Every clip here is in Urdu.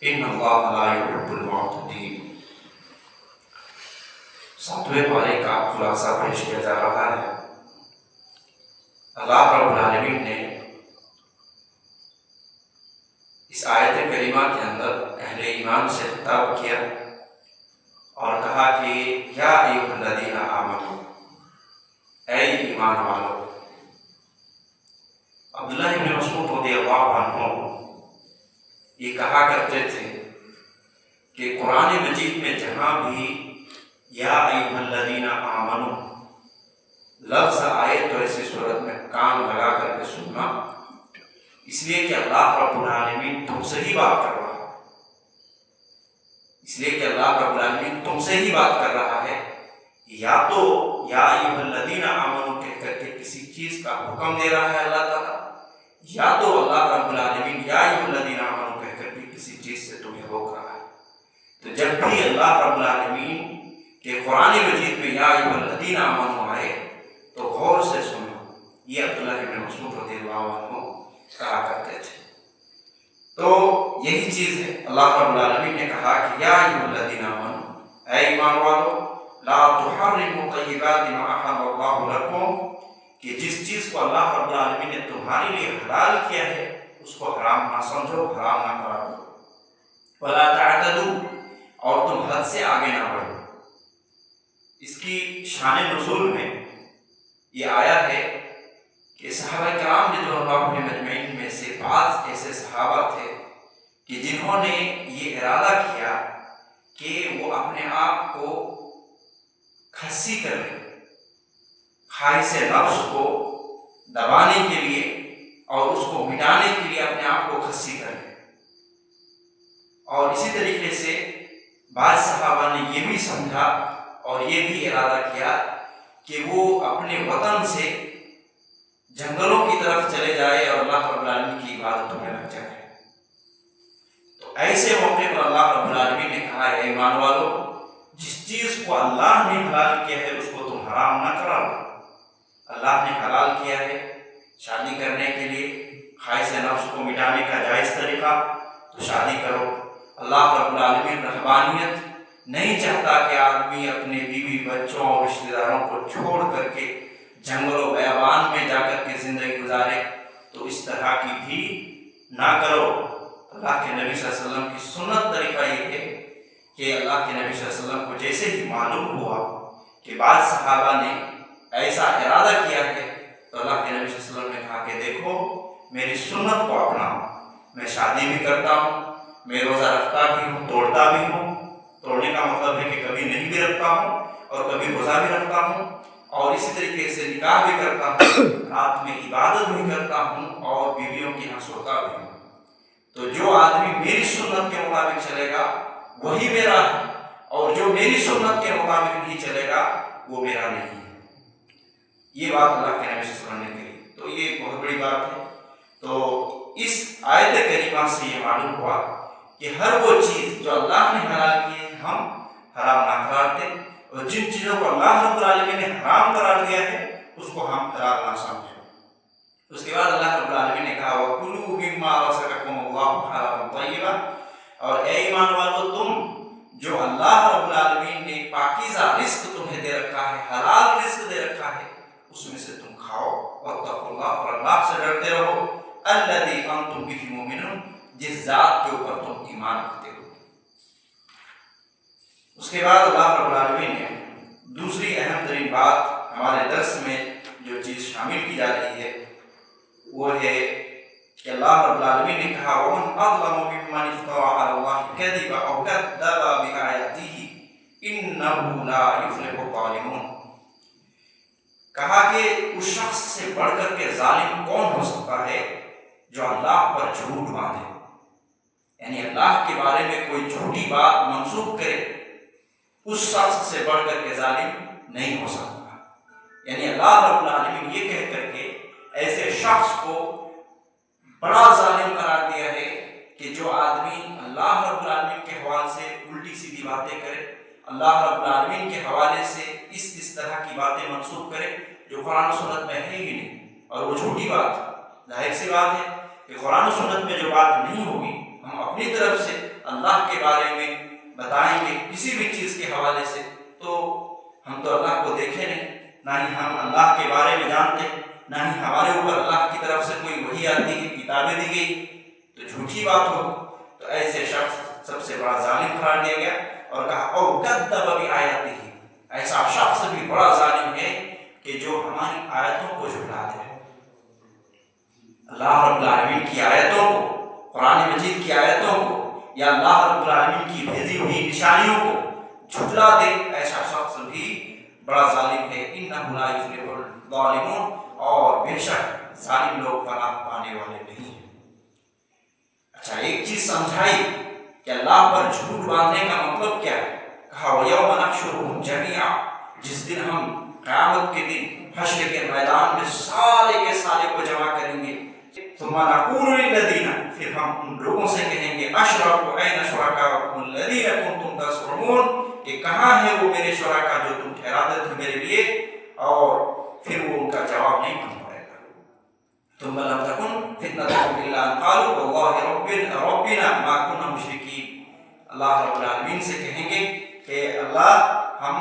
ان اللہ لا يحب المعتدین۔ ساتویں پارے کا خلاصہ پیش کیا جا رہا ہے۔ اللہ رب العالمین نے اس آیت کریمہ کے اندر اہل ایمان سے خطاب کیا اور کہا کہ یا ایھا الذین آمنوا، اے ایمان والو۔ عبداللہ بن مسعود رضی اللہ عنہ یہ کہا کرتے تھے کہ قرآن مجید میں جہاں بھی یا ایھا الذین آمنوا لفظ آئے تو ایسی صورت میں کان لگا کر کے سننا، اس لیے کہ اللہ رب العالمین تم سے ہی بات کر رہا ہے، اس لیے کہ اللہ رب العالمین تم سے ہی بات کر رہا ہے۔ یا تو یا ایھا الذین آمنوا کہہ کر کے کسی چیز کا حکم دے رہا ہے اللہ تعالیٰ، یا تو اللہ رب العالمین یا ایھا الذین آمنوا کہہ کر کے کسی چیز سے تمہیں روک رہا ہے۔ تو جب بھی اللہ رب العالمین کے قرآن مجید میں یا ایھا الذین آمنوا آئے تو غور سے سنو۔ یہ عبداللہ بن مسعود رضی اللہ عنہ کہا کرتے تھے۔ تو یہی چیز ہے، اللہ رب العالمین نے کہا کہ یا ایھا الذین آمنوا، اے ایمان والو، لا تحرموا طیبات ما احل اللہ لکم، کہ جس چیز کو اللہ رب العالمین نے تمہارے لیے حلال کیا ہے اس کو حرام نہ سمجھو، حرام نہ قرار دو۔ ولا تعتدوا، اور تم حد سے آگے نہ بڑھو۔ اس کی شان نزول میں یہ آیا ہے کہ صحابہ کرام رضی اللہ عنہم اجمعین میں سے بعض ایسے صحابہ تھے کہ جنہوں نے یہ ارادہ کیا کہ وہ اپنے آپ کو کھسی کر لیں، خواہش نفس کو دبانے کے لیے اور اس کو مٹانے کے لیے اپنے آپ کو کھسی کر لیں۔ اور اسی طریقے سے بعض صحابہ نے یہ بھی سمجھا اور یہ بھی ارادہ کیا کہ وہ اپنے وطن سے جنگلوں کی طرف چلے جائے اور اللہ رب العالمین کی عبادتوں میں لگ جائے۔ تو ایسے موقع پر اللہ رب العالمین نے کہا اے ایمان والو، جس چیز کو اللہ نے حلال کیا ہے اس کو تم حرام نہ قرار دو۔ اللہ نے حلال کیا ہے شادی کرنے کے لیے، خواہش نفس کو مٹانے کا جائز طریقہ، تو شادی کرو۔ اللہ رب العالمین رہبانیت نہیں چاہتا کہ آدمی اپنے بیوی بچوں اور رشتہ داروں کو چھوڑ کر کے جنگل و بیابان میں جا کر کے زندگی گزارے، تو اس طرح کی بھی نہ کرو۔ اللہ کے نبی صلی اللہ علیہ وسلم کی سنت طریقہ یہ ہے کہ اللہ کے نبی صلی اللہ علیہ وسلم کو جیسے ہی معلوم ہوا کہ بعض صحابہ نے ایسا ارادہ کیا ہے تو اللہ کے نبی صلی اللہ علیہ وسلم نے کہا کہ دیکھو میری سنت کو اپناؤ، میں شادی بھی کرتا ہوں، میں روزہ رکھتا بھی ہوں، توڑتا بھی ہوں۔ توڑنے کا مطلب ہے کہ کبھی نہیں بھی رکھتا ہوں اور کبھی روزہ بھی رکھتا ہوں، اور اسی طریقے سے نکاح بھی کرتا ہوں، رات میں عبادت بھی کرتا ہوں اور بیویوں کے یہاں سوتا بھی ہوں۔ تو جو آدمی میری سنت کے مطابق چلے گا وہی میرا ہے، اور جو میری سنت کے مطابق نہیں چلے گا وہ میرا نہیں ہے۔ یہ بات اللہ کے نبی صلی اللہ علیہ وسلم نے کہی، تو یہ بہت بڑی بات ہے۔ تو اس آیت کریمہ سے یہ معلوم ہوا کہ ہر وہ چیز جو اللہ نے حلال کی ہے ہم حرام نہ قرار دیں، اور جن چیزوں کو اللہ رب العالمین نے حرام قرار دیا ہے اس کو ہم حلال نہ سمجھیں۔ اس کے بعد اللہ رب العالمین نے کہا وَكُلُوا مِمَّا رَزَقَكُمُ اللَّهُ حَلَالًا طَيِّبًا، اور اے ایمان والو تم جو اللہ رب العالمین نے پاکیزہ رزق تمہیں دے رکھا ہے، حلال رزق دے رکھا ہے، اس میں سے تم کھاؤ۔ وَاتَّقُوا اللَّهَ، اور اللہ سے ڈرتے رہو، الَّذِي أَنْتُمْ بِهِ مُؤْمِنُونَ، جس ذات کے اوپر تم ایمان رکھتے ہو۔ اس کے بعد اللہ رب العالمین نے دوسری اہم ترین بات ہمارے درس میں جو چیز شامل کی جا رہی ہے وہ ہے کہ اللہ رب العالمین نے کہا وَمَنْ أَظْلَمُ مِمَّنِ افْتَرَىٰ عَلَى اللَّهِ الْكَذِبَ أَوْ كَذَّبَ بِآيَاتِهِ إِنَّهُ لَا يُفْلِحُ الظَّالِمُونَ، کہا کہ اس شخص سے بڑھ کر کے ظالم کون ہو سکتا ہے جو اللہ پر جھوٹ باندھے، یعنی اللہ کے بارے میں کوئی جھوٹی بات منسوب کرے، اس شخص سے بڑھ کر کے ظالم نہیں ہو سکتا۔ یعنی اللہ رب العالمین یہ کہہ کر کے ایسے شخص کو بڑا ظالم قرار دیا ہے کہ جو آدمی اللہ رب العالمین کے حوالے سے الٹی سیدھی باتیں کرے، اللہ رب العالمین کے حوالے سے اس طرح کی باتیں منسوب کرے جو قرآن و سنت میں ہے ہی نہیں، اور وہ جھوٹی بات۔ ظاہر سی بات ہے کہ قرآن و سنت میں جو بات نہیں ہوگی ہم اپنے اپنی طرف سے اللہ کے بارے میں بتائیں گے کسی بھی چیز کے حوالے سے، تو ہم تو اللہ کو دیکھے نہیں، نہ ہی ہم اللہ کے بارے میں جانتے، نہ ہی ہمارے اوپر اللہ کی طرف سے کوئی وحی آتی ہے، کتابیں دی گئی، تو جھوٹی بات ہو۔ تو ایسے شخص سب سے بڑا ظالم قرار دیا گیا اور کہا او کذب بآیاتہ، ایسا شخص بھی بڑا ظالم ہے کہ جو ہماری آیتوں کو جھٹلا دے۔ اللہ رب العالمین کی آیتوں کو، قرآن مجید کی آیتوں کو، یا اللہ رب العالمین کی بھیجی ہوئی نشانیوں کو جھٹلا دے، ایسا شخص بھی بڑا ظالم ہے۔ انہ لا یفلح الظالمون، اور بے شک ظالم لوگ فلاح پانے والے نہیں ہیں۔ اچھا، ایک چیز سمجھائی کہ اللہ پر جھوٹ باندھنے کا مطلب کیا ہے۔ کہا وَيَوْمَ نَحْشُرُهُمْ جَمِيعًا، جس دن ہم قیامت کے دن حشر کے میدان میں سارے کے سارے کو جمع کریں گے، ثم نقول للذین، پھر ہم ان لوگوں سے کہیں گے اشرکوا این شرکاؤکم الذین کنتم تزعمون، کہ کہاں ہے وہ میرے شرکا جو تم ٹھہراتے تھے میرے لیے، اور پھر وہ ان کا جواب نہیں بن پائے گا۔ ثم لم تکن فتنتهم الا ان قالوا واللہ ربنا ما كنا مشرکین، اللہ رب العالمین سے کہیں گے کہ اللہ ہم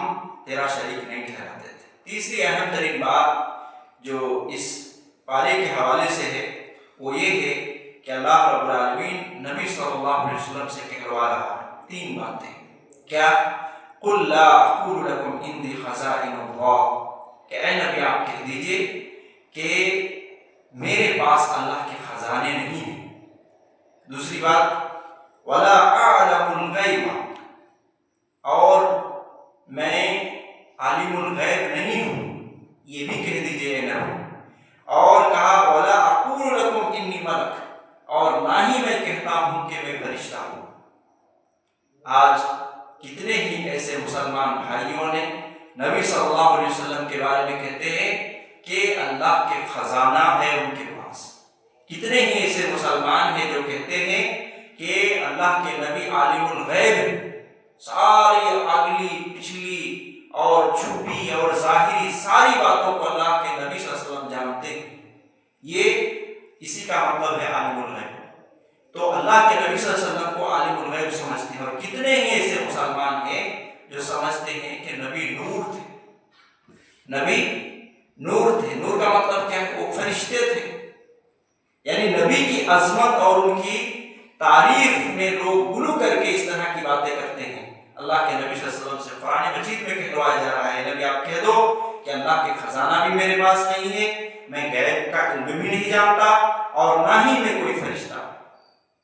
تیرا شریک نہیں ٹھہراتے تھے۔ تیسری اہم ترین بات جو اس پارے کے حوالے سے ہے وہ یہ ہے کہ اللہ رب العالمین نبی صلی اللہ علیہ وسلم سے کہلوا رہا ہے تین باتیں۔ کیا؟ قل لا اقول لکم عندی خزائن اللہ، کہ اے نبی آپ کہہ دیجئے کہ میرے پاس اللہ کے خزانے نہیں ہیں۔ دوسری بات ولا اعلم الغیب، اور میں عالم الغیب نہیں ہوں، یہ بھی کہہ دیجئے نبی۔ اور کہا ولا اقول لکم انی ملک، اور نہ ہی میں کہتا ہوں کہ میں فرشتہ ہوں۔ آج کتنے ہی ایسے مسلمان بھائیوں نے نبی صلی اللہ علیہ وسلم کے بارے میں کہتے ہیں کہ اللہ کے خزانہ ہے ان کے پاس۔ کتنے ہی ایسے مسلمان ہیں جو کہتے ہیں کہ اللہ کے نبی عالم الغیب ہے، ساری اگلی پچھلی اور چھپی اور ظاہری ساری باتوں کو اللہ کے نبی صلی اللہ علیہ وسلم جانتے ہیں۔ یہ اسی کا مطلب ہے عالم الغیب۔ تو اللہ کے نبی صلی اللہ علیہ وسلم کو عالم الغیب سمجھتے ہیں، اور کتنے ہی ایسے مسلمان ہیں جو سمجھتے ہیں کہ نبی نور تھے۔ نبی نور تھے، نور کا مطلب کیا ہے؟ وہ فرشتے تھے۔ یعنی نبی کی عظمت اور ان کی تعریف میں لوگ گلو کر کے اس طرح کی باتیں کرتے ہیں۔ اللہ کے نبی صلی اللہ علیہ وسلم سے قرآن مجید میں کہلوایا جا رہا ہے نبی آپ کہہ دو کہ اللہ کے خزانہ بھی میرے پاس نہیں ہے، میں غیب کا علم بھی نہیں جانتا، اور نہ ہی میں کوئی فرشتہ۔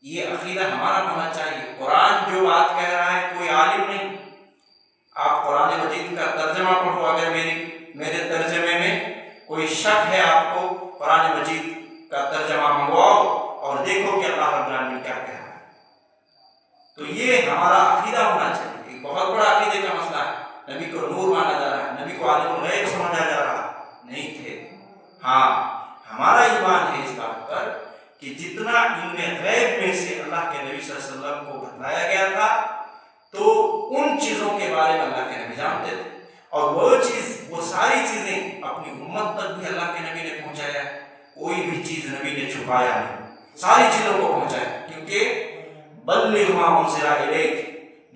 یہ عقیدہ ہمارا ہونا چاہیے۔ قرآن جو بات کہہ رہا ہے کوئی عالم نہیں۔ آپ قرآن مجید کا ترجمہ پڑھو، اگر میرے ترجمے میں کوئی شک ہے آپ کو، قرآن مجید کا ترجمہ منگواؤ اور دیکھو کہ اللہ رب العالمین کیا کہہ رہا ہے۔ تو یہ ہمارا عقیدہ ہونا چاہیے۔ ایک بہت بڑا عقیدے کا مسئلہ ہے، نبی کو نور مانا جا رہا ہے، نبی کو عالم الغیب سمجھا جا رہا نہیں تھے۔ ہاں، ہمارا ایمان ہے اس بات پر کہ جتنا علم غیب میں سے اللہ کے نبی صلی اللہ علیہ وسلم کو بتلایا گیا تھا، تو ان چیزوں کے بارے میں اللہ کے نبی جانتے تھے، اور وہ ساری چیزیں اپنی امت تک بھی اللہ کے نبی نے پہنچایا۔ کوئی بھی چیز نبی نے چھپایا نہیں، ساری چیزوں کو پہنچایا، کیونکہ بلغ ما انزل الیک،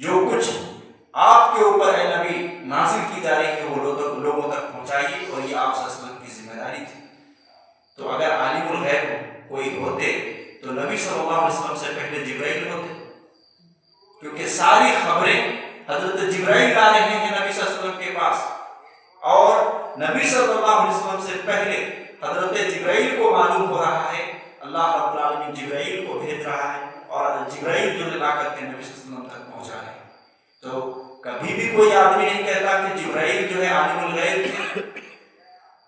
جو کچھ آپ کے اوپر اے نبی نازل کی جا رہی ہے وہ لوگوں تک پہنچائیے، اور یہ آپ صلی اللہ علیہ وسلم کی ذمہ داری تھی۔ تو اگر عالم الغیب کوئی ہوتے تو نبی صلی اللہ علیہ وسلم سے پہلے جبرائیل ہوتے، کیونکہ ساری خبریں حضرت جبرائیل لا رہے ہیں نبی صلی اللہ علیہ وسلم کے پاس، اور نبی صلی اللہ علیہ وسلم سے پہلے حضرت جبرائیل کو معلوم ہو رہا ہے، اللہ رب العالمین جبرائیل کو بھیج رہا ہے، اور جبرائیل جو لا کر کے نبی صلی اللہ علیہ وسلم تک پہنچا ہے۔ تو کبھی بھی کوئی آدمی نہیں کہتا کہ جبرائیل جو ہے عالم الغیب ہے۔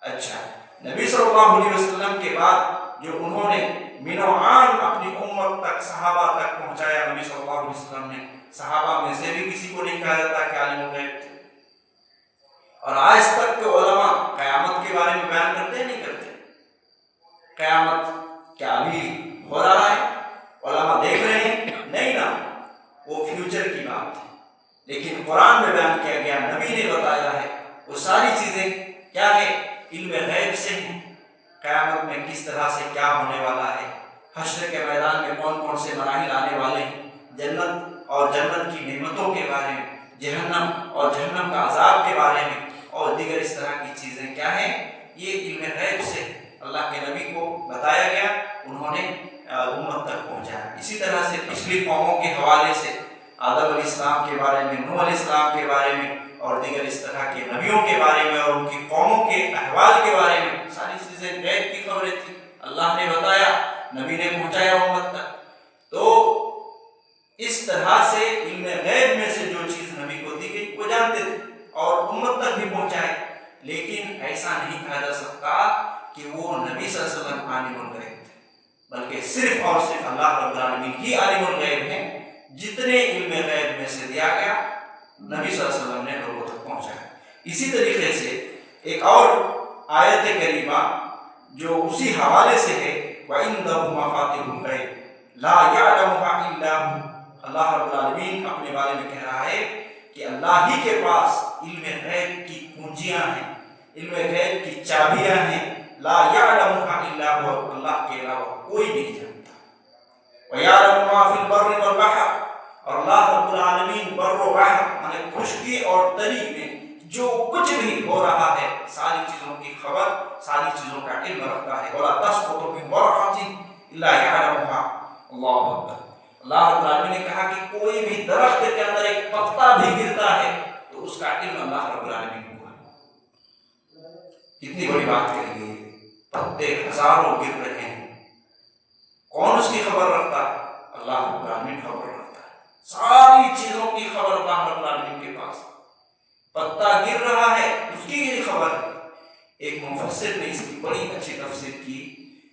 اچھا، نبی صلی اللہ علیہ وسلم کے بعد جو انہوں نے من و عام اپنی امت تک، صحابہ تک پہنچایا نبی صلی اللہ علیہ وسلم نے، صحابہ میں سے بھی کسی کو نہیں کہا جاتا کہ عالم الغیب تھے۔ اور آج تک کے علماء قیامت کے بارے میں بیان کرتے ہیں نہیں کرتے؟ قیامت کیا ابھی ہو رہا ہے؟ علماء دیکھ رہے ہیں؟ نہیں نا، وہ فیوچر کی بات ہے۔ لیکن قرآن میں بیان کیا گیا، نبی نے بتایا ہے، وہ ساری چیزیں کیا ہے؟ علم غیب سے ہیں۔ قیامت میں کس طرح سے کیا ہونے والا ہے، حشر کے میدان میں کون کون سے مراحل آنے والے ہیں، قوموں کے حوالے سے، آدم علیہ السلام کے بارے میں، نوح علیہ السلام کے بارے میں اور دیگر اس طرح کے نبیوں کے بارے میں اور ان کی قوموں کے احوال کے بارے میں، ساری چیزیں غیب کی خبریں تھیں، اللہ نے بتایا، نبی نے پہنچایا امت تک۔ تو اس طرح سے علم غیب میں سے جو چیز نبی کو دی گئی وہ جانتے تھے اور امت تک بھی پہنچائے، لیکن ایسا نہیں کہا جا سکتا کہ وہ نبی صلی اللہ علیہ وسلم عالم الغیب تھے، بلکہ صرف اور صرف اللہ رب العالمین ہی عالم الغیب ہیں۔ جتنے علم غیب میں سے دیا گیا نبی صلی اللہ علیہ وسلم نے لوگوں تک پہنچایا۔ اسی طریقے سے ایک اور آیت کریمہ جو اسی حوالے سے ہے، وَعِندَهُ مَفَاتِحُ الْغَيْبِ لَا يَعْلَمُهَا إِلَّا هُوَ، اللہ رب العالمین اپنے بارے میں کہہ رہا ہے کہ اللہ ہی کے پاس علم غیب کی کنجیاں ہیں، علم غیب کی چابیاں ہیں، لا يعلمها الا هو، اللہ کے علاوہ کوئی نہیں جانتا۔ وَيَعْلَمُ مَا فِي الْبَرِّ وَالْبَحْرِ، اور اللہ رب العالمین بر و بحر یعنی خشکی اور تری میں جو کچھ بھی ہو رہا ہے ساری چیزوں کی خبر، ساری چیزوں کا علم رکھتا ہے۔ وَلَا تَسْقُطُ مِنْ وَرَقَةٍ إِلَّا يَعْلَمُهَا، اللہ اکبر۔ اللہ رب العالمین نے کہا کہ کوئی بھی درخت کے اندر ایک پتا بھی گرتا ہے تو اس کا علم اللہ رب العالمین کو ہے۔ کتنی بڑی بات کہی ہے، پتے ہزاروں گر رہے ہیں، کون اس کی خبر رکھتا ہے؟ اللہ رب العالمین خبر رکھتا ہے، ساری چیزوں کی خبر اللہ رب العالمین کے پاس۔ پتا گر رہا ہے اس کی یہ خبر ہے۔ ایک مفسر نے اس کی بڑی اچھی تفسیر کی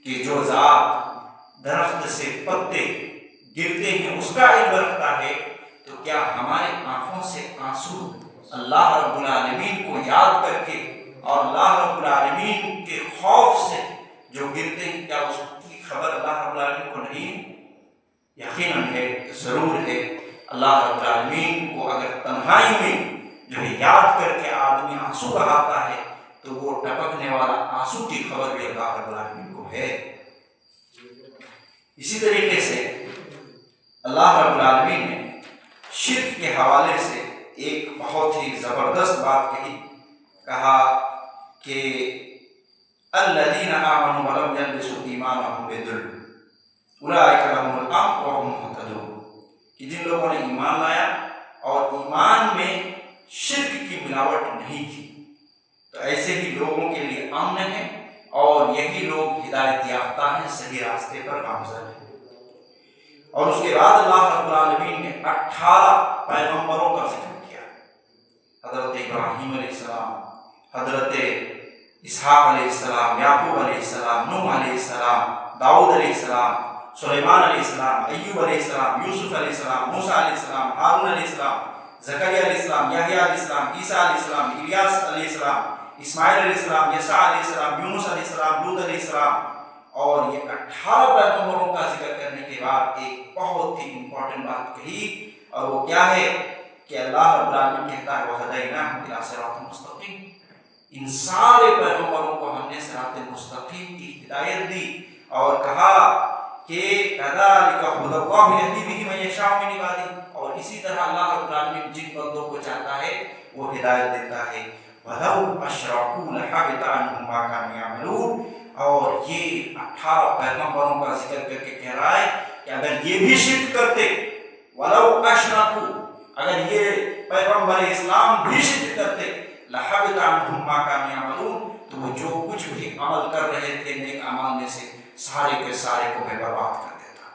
کہ جو ذات درخت سے پتے گرتے ہیں اس کا علم رکھتا ہے، تو کیا ہمارے آنکھوں سے آنسو اللہ رب العالمین کو یاد کر کے اور اللہ رب العالمین کے خوف سے جو گرتے ہیں، کیا اس کی خبر اللہ رب العالمین کو نہیں ہے؟ یقیناً ہے، ضرور ہے۔ اللہ رب العالمین کو اگر تنہائی میں جو ہے یاد کر کے آدمی آنسو بہاتا ہے تو وہ ٹپکنے والا آنسو کی خبر بھی اللہ رب العالمین کو ہے۔ اسی طریقے سے اللہ رب العالمین نے شرک کے حوالے سے ایک بہت ہی زبردست بات کہا کہ الذین آمنوا ولم یلبسوا ایمانهم بظلم اولئک لهم الامن وهم مہتدون، کہ جن لوگوں نے ایمان لایا اور ایمان میں شرک کی ملاوٹ نہیں کی تو ایسے ہی لوگوں کے لیے امن ہے اور یہی لوگ ہدایت یافتہ ہیں، صحیح راستے پر گامزن ہیں۔ اور اس کے بعد اللہ رب العالمین نے 18 پیغمبروں کا ذکر کیا، حضرت ابراہیم علیہ السلام، حضرت اسحاق علیہ السلام، یعقوب علیہ السلام، نوح علیہ السلام، داؤد علیہ السلام، سلیمان علیہ السلام، ایوب علیہ السلام، یوسف علیہ السلام، موسیٰ علیہ السلام، ہارون علیہ السلام، زکریا علیہ السلام، یحییٰ علیہ السلام، عیسیٰ علیہ السلام، الیاس علیہ السلام، اسماعیل علیہ السلام، یسع علیہ السلام، یونس علیہ السلام، لوط علیہ السلام۔ اور یہ 18 پیغمبروں کا ذکر کرنے کے بعد ایک بہت ہی امپورٹنٹ بات کہی، اور وہ کیا ہے کہ اللہ رب العالمین کہتا ہے وَهَدَيْنَاهُ إِلَىٰ صِرَاطٍ مُسْتَقِيمٍ، ان سارے پیغمبروں کو ہم نے صراط مستقیم کی ہدایت دی اور کہا کہ كَذَلِكَ هُدَى اللَّهِ يَهْدِي بِهِ مَن يَشَاءُ مِنْ عِبَادِهِ، اور اسی طرح اللہ رب العالمین جن بندوں کو چاہتا ہے وہ ہدایت دیتا ہے۔ وَلَوْ أَشْرَكُوا لَحَبِطَ عَنْهُم مَّا كَانُوا يَعْمَلُونَ، اور یہ 18 پیغمبروں کا ذکر کر کے کہہ رہا ہے کہ اگر یہ بھی شرک کرتے، وَلَوْ أَشْرَكُوا، اگر یہ پیغمبر اسلام بھی شرک کرتے، لَحَبِطَ عَنْهُم مَّا كَانُوا يَعْمَلُونَ، تو وہ جو کچھ بھی عمل کر رہے تھے نیک اعمال میں سے سارے کے سارے کو بے برباد کر دیتا۔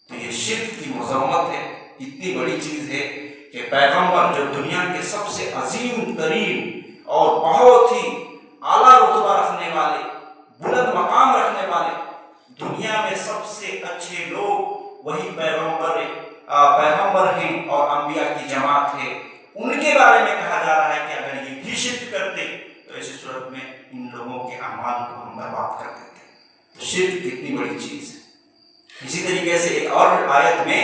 تو یہ شرک کی مذمت ہے، اتنی بڑی چیز ہے کہ پیغمبر جو دنیا کے سب سے عظیم ترین اور بہت ہی اعلیٰ رتبہ رکھنے والے، بلند مقام رکھنے والے، دنیا میں سب سے اچھے لوگ وہی پیغمبر ہیں اور انبیاء کی جماعت ہے، ان کے بارے میں کہا جا رہا ہے کہ اگر یہ بھی شرک کرتے تو ایسی صورت میں ان لوگوں کے اعمال کو ہم برباد کر دیتے۔ شرک کتنی بڑی چیز ہے۔ اسی طریقے سے ایک اور آیت میں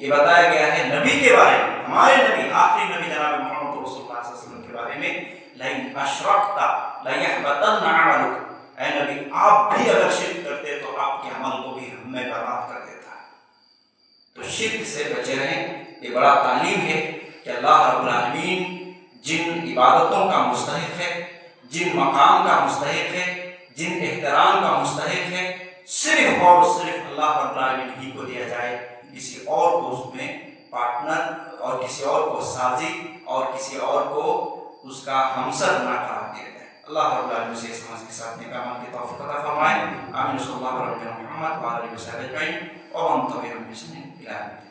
یہ بتایا گیا ہے نبی کے بارے میں، ہمارے نبی، آخری نبی جناب محمد رسول اللہ صلی اللہ علیہ وسلم کے بارے میں، لَئِنْ أَشْرَكْتَ لَيَحْبَطَنَّ عَمَلُكَ، اے نبی آپ بھی اگر شرک کرتے تو آپ کے عمل کو بھی ہمیں برباد کر دیتا ہے۔ تو شرک سے بچے رہیں، یہ بڑا تعلیم ہے کہ اللہ رب العالمین جن عبادتوں کا مستحق ہے، جن مقام کا مستحق ہے، جن احترام کا مستحق ہے، صرف اور صرف اللہ رب العالمین ہی کو دیا جائے، کسی اور کو اس میں پارٹنر اور کسی اور کو سازی اور کسی اور کو اس کا ہمسر نہ قرار دیا جائے۔ اللہ رب العالمین سے اس سمجھ کے ساتھ نیک اعمال کی توفیق عطا فرمائے۔ آمین صلی اللہ علیہ محمد وعلی آلہ وصحبہ اجمعین ومن تبعهم بإحسان إلى يوم الدين۔